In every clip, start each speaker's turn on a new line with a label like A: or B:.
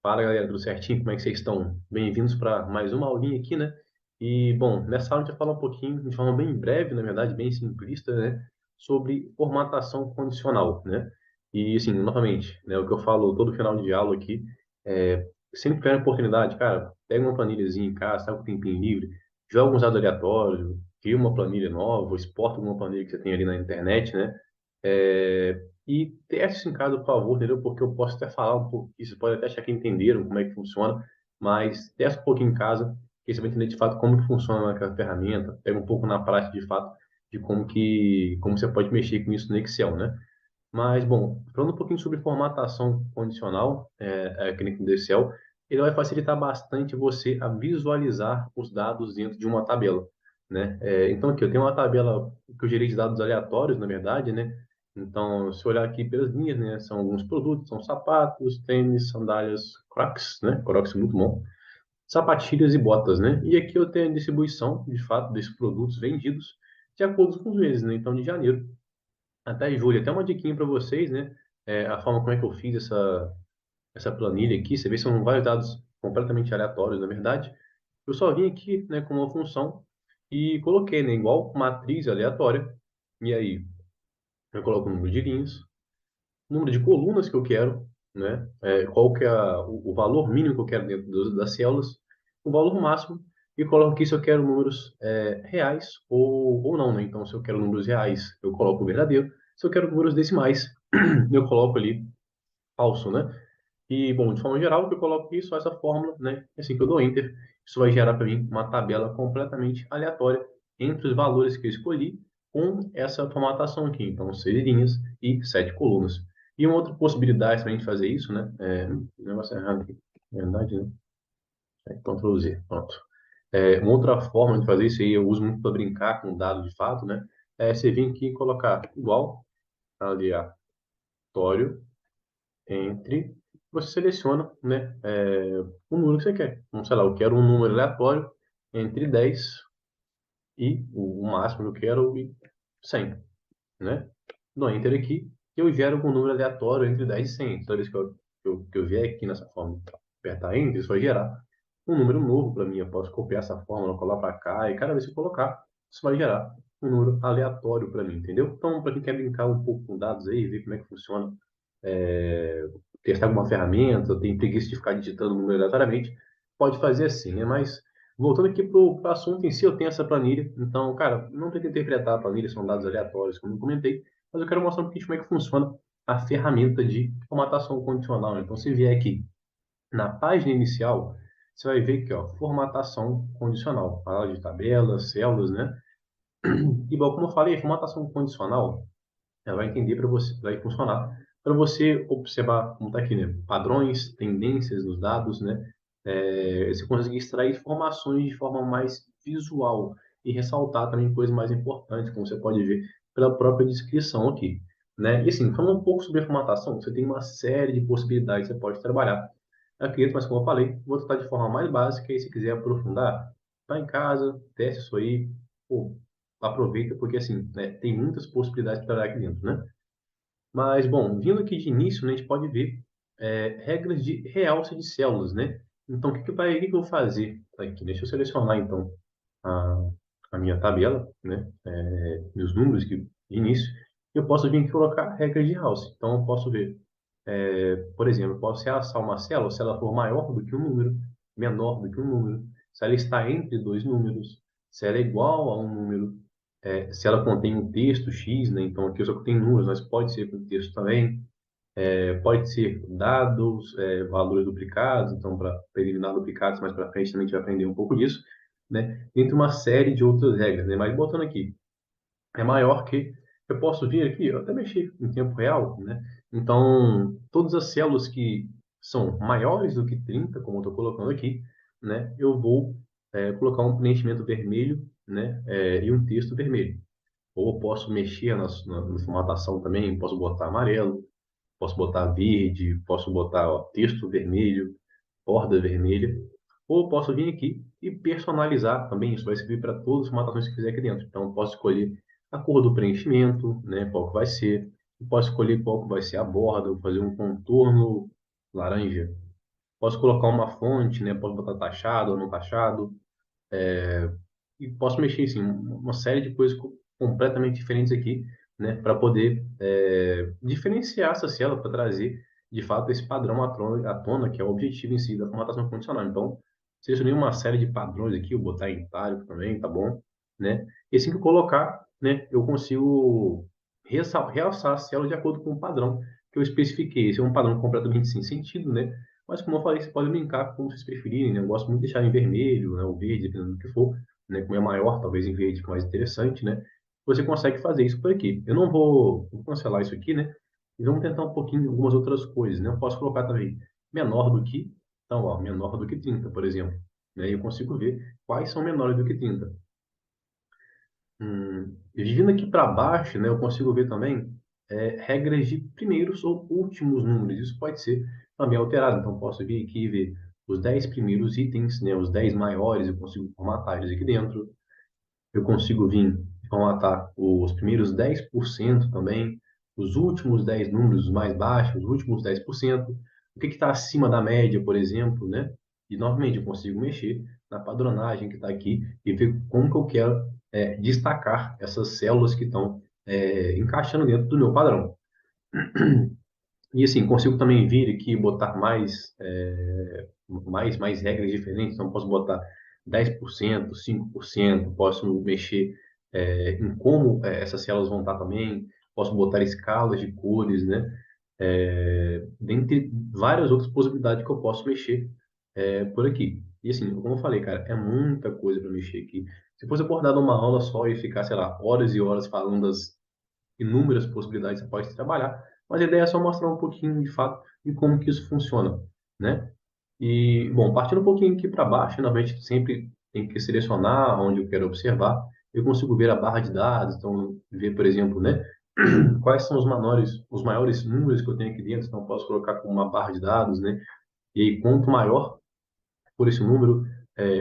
A: Fala galera, tudo certinho? Como é que vocês estão? Bem-vindos para mais uma aulinha aqui, né? E, bom, nessa aula a gente vai falar um pouquinho, de forma bem breve, na verdade, bem simplista, né? Sobre formatação condicional, né? E, assim, novamente, né? O que eu falo todo final de aula aqui, sempre que tiver oportunidade, cara, pega uma planilhazinha em casa, tá com o tempinho livre, joga uns dados aleatórios, cria uma planilha nova, ou exporta alguma planilha que você tem ali na internet, né? E teste isso em casa, por favor, entendeu? Porque eu posso até falar um pouco, isso pode até achar que entenderam como é que funciona, mas testa um pouquinho em casa, que você vai entender de fato como que funciona aquela ferramenta, pega um pouco na prática de fato de como você pode mexer com isso no Excel, né? Mas, bom, falando um pouquinho sobre formatação condicional, aqui no Excel, ele vai facilitar bastante você a visualizar os dados dentro de uma tabela, né? Então, aqui eu tenho uma tabela que eu gerei de dados aleatórios, na verdade, né? Então, se eu olhar aqui pelas linhas, né, são alguns produtos, são sapatos, tênis, sandálias, Crocs, né? Crocs é muito bom. Sapatilhas e botas, né? E aqui eu tenho a distribuição, de fato, desses produtos vendidos de acordo com os meses, né? Então, de janeiro até julho. Até uma diquinha para vocês, né? A forma como é que eu fiz essa planilha aqui, você vê que são vários dados completamente aleatórios, na verdade. Eu só vim aqui, né, com uma função e coloquei, né, igual matriz aleatória. E aí, eu coloco o número de linhas, o número de colunas que eu quero, né? Qual que é o valor mínimo que eu quero dentro das células, o valor máximo, e coloco aqui se eu quero números reais ou não, né? Então, se eu quero números reais, eu coloco o verdadeiro. Se eu quero números decimais, eu coloco ali falso, né? E, bom, de forma geral, o que eu coloco aqui é só essa fórmula, né? Assim que eu dou Enter, isso vai gerar para mim uma tabela completamente aleatória entre os valores que eu escolhi com essa formatação aqui. Então, 6 linhas e 7 colunas. E uma outra possibilidade para a gente fazer isso, né? O negócio é errado aqui, na verdade, né? Ctrl Z, pronto. Uma outra forma de fazer isso aí, eu uso muito para brincar com dados de fato, né? Você vir aqui e colocar igual aleatório entre, você seleciona, né, o número que você quer. Então, sei lá, eu quero um número aleatório entre 10 e o máximo que eu quero e 100, né? No Enter aqui, eu gero um número aleatório entre 10 e 100. Toda vez que eu vier aqui nessa forma, apertar Enter, isso vai gerar um número novo para mim. Eu posso copiar essa fórmula, colar para cá, e cada vez que eu colocar, isso vai gerar um número aleatório para mim, entendeu? Então, para quem quer brincar um pouco com dados aí, ver como é que funciona, é, testar alguma ferramenta, tem preguiça de ficar digitando o número aleatoriamente, pode fazer assim, né? Mas, voltando aqui para o assunto em si, eu tenho essa planilha, então, cara, não tem que interpretar a planilha, são dados aleatórios, como eu comentei, mas eu quero mostrar um pouquinho como é que funciona a ferramenta de formatação condicional. Então, se vier aqui na página inicial, você vai ver aqui, ó, formatação condicional. Fala de tabelas, células, né? E, bom, como eu falei, formatação condicional, ela vai entender para você, vai funcionar para você observar, como está aqui, né? Padrões, tendências nos dados, né? Você conseguir extrair informações de forma mais visual e ressaltar também coisas mais importantes, como você pode ver pela própria descrição aqui, né? E assim, falando um pouco sobre a formatação, você tem uma série de possibilidades que você pode trabalhar aqui, mas como eu falei, vou tratar de forma mais básica e se quiser aprofundar, vai em casa, teste isso aí, pô, aproveita porque assim, né, tem muitas possibilidades para trabalhar aqui dentro, né? Mas, bom, vindo aqui de início, né, a gente pode ver regras de realce de células, né? Então, o que que eu vou fazer aqui? Deixa eu selecionar, então, a, a minha tabela, né? Meus números aqui de início. Eu posso vir aqui e colocar regras de realce. Então, eu posso ver, por exemplo, eu posso realçar uma célula se ela for maior do que um número, menor do que um número, se ela está entre dois números, se ela é igual a um número, se ela contém um texto X, né? Então aqui eu só contém números, mas pode ser com texto também. Pode ser dados, valores duplicados, então para eliminar duplicados, mais para frente também a gente vai aprender um pouco disso, né? Entre uma série de outras regras, né? Mas botando aqui, é maior que, eu posso vir aqui, eu até mexer em tempo real, né? Então, todas as células que são maiores do que 30, como eu estou colocando aqui, né? Eu vou colocar um preenchimento vermelho, né? E um texto vermelho. Ou eu posso mexer na formatação também, posso botar amarelo, posso botar verde, posso botar ó, texto vermelho, borda vermelha. Ou eu posso vir aqui e personalizar também, isso vai servir para todas as formatações que fizer aqui dentro. Então, eu posso escolher a cor do preenchimento, né, qual que vai ser. Eu posso escolher qual que vai ser a borda, vou fazer um contorno laranja, Posso colocar uma fonte, né? Posso botar taxado ou não taxado. E posso mexer, assim, uma série de coisas completamente diferentes aqui, né? Para poder diferenciar essa célula, para trazer, de fato, esse padrão à tona, que é o objetivo em si da formatação condicional. Então, selecionei uma série de padrões aqui, eu vou botar em itálico também, tá bom? Né? E assim que eu colocar, né? Eu consigo realçar a célula de acordo com o padrão que eu especifiquei. Esse é um padrão completamente sem sentido, né? Mas, como eu falei, você pode brincar como vocês preferirem, né? Eu gosto muito de deixar em vermelho, né? Ou verde, dependendo do que for, né? Como é maior, talvez em verde fica mais interessante, né? Você consegue fazer isso por aqui. Eu não vou cancelar isso aqui, né? E vamos tentar um pouquinho algumas outras coisas, né? Eu posso colocar também menor do que, então, ó, menor do que 30, por exemplo, né? E eu consigo ver quais são menores do que 30. E vindo aqui para baixo, né, eu consigo ver também regras de primeiros ou últimos números. Isso pode ser também alterado. Então, posso vir aqui e ver os 10 primeiros itens, né, os 10 maiores, eu consigo formatar eles aqui dentro. Eu consigo vir formatar os primeiros 10% também, os últimos 10 números os mais baixos, os últimos 10%, o que está acima da média, por exemplo, né? E, novamente, eu consigo mexer na padronagem que está aqui e ver como que eu quero destacar essas células que estão encaixando dentro do meu padrão. E assim, consigo também vir aqui e botar mais regras diferentes. Então, posso botar 10%, 5%, posso mexer em como essas células vão estar também, posso botar escalas de cores, né? Dentre várias outras possibilidades que eu posso mexer por aqui. E assim, como eu falei, cara, é muita coisa para mexer aqui. Se fosse abordado uma aula só e ficar, sei lá, horas e horas falando das inúmeras possibilidades que você pode trabalhar, mas a ideia é só mostrar um pouquinho de fato de como que isso funciona, né? E, bom, partindo um pouquinho aqui para baixo, novamente sempre tem que selecionar onde eu quero observar. Eu consigo ver a barra de dados, então ver, por exemplo, né, quais são os maiores números que eu tenho aqui dentro, então eu posso colocar como uma barra de dados, né? E aí, quanto maior por esse número,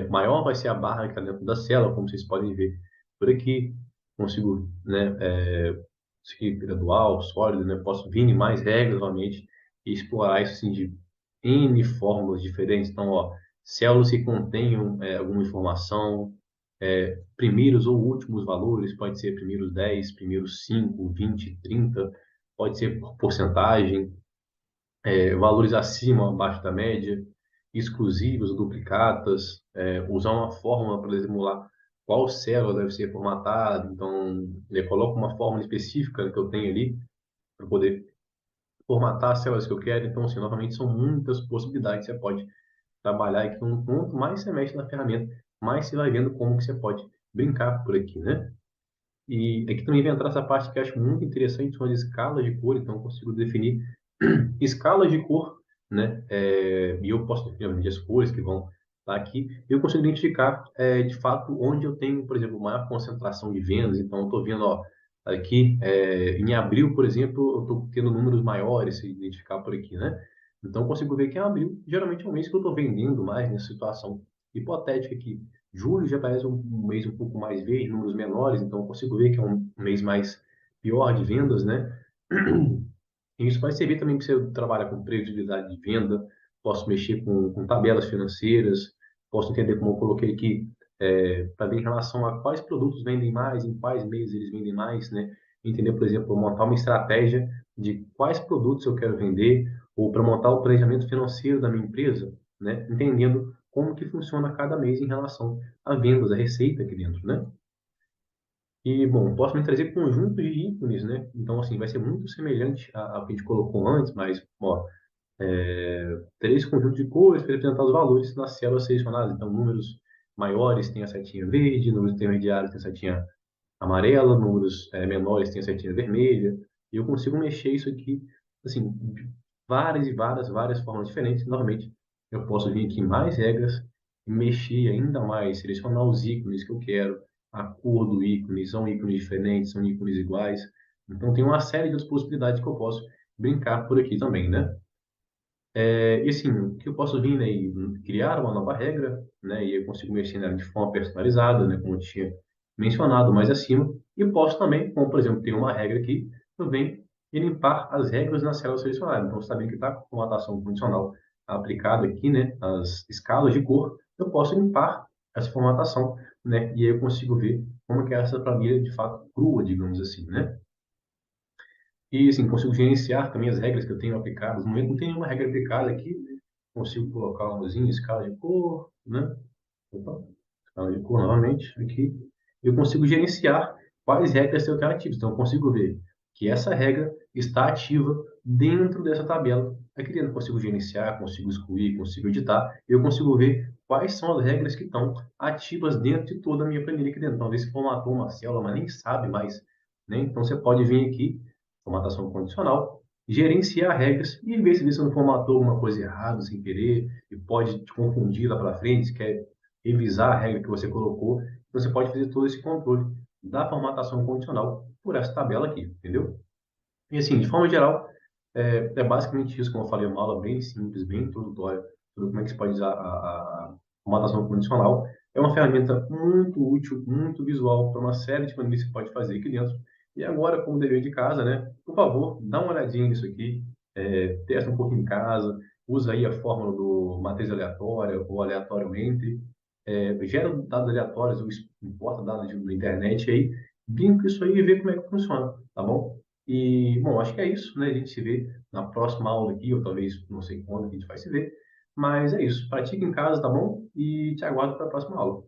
A: maior vai ser a barra que está dentro da célula, como vocês podem ver por aqui. Consigo, né, seguir gradual, sólido, né? Posso vir em mais regras, novamente, e explorar isso assim, de N fórmulas diferentes. Então, ó, células que contenham alguma informação, primeiros ou últimos valores, pode ser primeiros 10, primeiros 5, 20, 30, pode ser por porcentagem, valores acima ou abaixo da média, exclusivas ou duplicatas, usar uma fórmula para simular qual célula deve ser formatada. Então, eu coloco uma fórmula específica que eu tenho ali para poder formatar as células que eu quero. Então, assim, novamente, são muitas possibilidades que você pode trabalhar. E quanto mais você mexe na ferramenta, mais você vai vendo como que você pode brincar por aqui, né? E aqui também vem entrar essa parte que eu acho muito interessante, são as escalas de cor. Então, eu consigo definir escalas de cor, né? E eu posso definir obviamente, as cores que vão estar aqui. Eu consigo identificar, de fato, onde eu tenho, por exemplo, maior concentração de vendas. Então, eu estou vendo, ó, aqui, em abril, por exemplo, eu estou tendo números maiores, se identificar por aqui, né? Então, eu consigo ver que em abril, geralmente é um mês que eu estou vendendo mais nessa situação hipotética aqui. Julho já parece um mês um pouco mais verde, números menores, então eu consigo ver que é um mês mais pior de vendas, né? E isso vai servir também para você trabalhar com previsibilidade de venda, posso mexer com tabelas financeiras, posso entender como eu coloquei aqui, para ver em relação a quais produtos vendem mais, em quais meses eles vendem mais, né? Entender, por exemplo, montar uma estratégia de quais produtos eu quero vender, ou para montar o planejamento financeiro da minha empresa, né? Entendendo como que funciona cada mês em relação a vendas, a receita aqui dentro, né? E, bom, posso me trazer conjuntos de ícones, né? Então, assim, vai ser muito semelhante ao que a gente colocou antes, mas, ó, três conjuntos de cores para representar os valores nas células selecionadas. Então, números maiores têm a setinha verde, números intermediários têm a setinha amarela, números menores têm a setinha vermelha. E eu consigo mexer isso aqui, assim, de várias e várias formas diferentes. Novamente, eu posso vir aqui em mais regras, mexer ainda mais, selecionar os ícones que eu quero, a cor do ícone, são ícones diferentes, são ícones iguais. Então, tem uma série de outras possibilidades que eu posso brincar por aqui também, né? E assim, o que eu posso vir, né, e criar uma nova regra, né, e eu consigo mexer nela de forma personalizada, né, como eu tinha mencionado mais acima, e posso também, como por exemplo, tem uma regra aqui, eu venho e limpar as regras na célula selecionada. Então, sabendo que está com formatação condicional aplicado aqui, né, as escalas de cor, eu posso limpar essa formatação, né, e aí eu consigo ver como que é essa planilha de fato crua, digamos assim, né? E assim, consigo gerenciar também as regras que eu tenho aplicadas. No momento não tem nenhuma regra aplicada aqui, né? Consigo colocar uma luzinha, escala de cor, né? Opa, escala de cor novamente aqui. Eu consigo gerenciar quais regras eu quero ativas. Então, eu consigo ver que essa regra está ativa dentro dessa tabela. Aqui dentro eu consigo gerenciar, consigo excluir, consigo editar. Eu consigo ver quais são as regras que estão ativas dentro de toda a minha planilha aqui dentro. Então, às vezes, formatou uma célula, mas nem sabe mais, né? Então, você pode vir aqui, formatação condicional, gerenciar regras e ver se você não formatou alguma coisa errada sem querer e pode te confundir lá para frente, quer revisar a regra que você colocou. Então, você pode fazer todo esse controle da formatação condicional por essa tabela aqui, entendeu? E assim, de forma geral, é basicamente isso, como eu falei, uma aula bem simples, bem introdutória, sobre como é que se pode usar a formatação condicional. É uma ferramenta muito útil, muito visual, para uma série de planilhas que você pode fazer aqui dentro. E agora, como dever de casa, né? Por favor, dá uma olhadinha nisso aqui, testa um pouco em casa, usa aí a fórmula do matriz aleatória ou aleatório entre, gera dados aleatórios, ou importa dados da internet aí, brinca isso aí e vê como é que funciona, tá bom? E, bom, acho que é isso, né? A gente se vê na próxima aula aqui, ou talvez não sei quando que a gente vai se ver. Mas é isso. Pratique em casa, tá bom? E te aguardo para a próxima aula.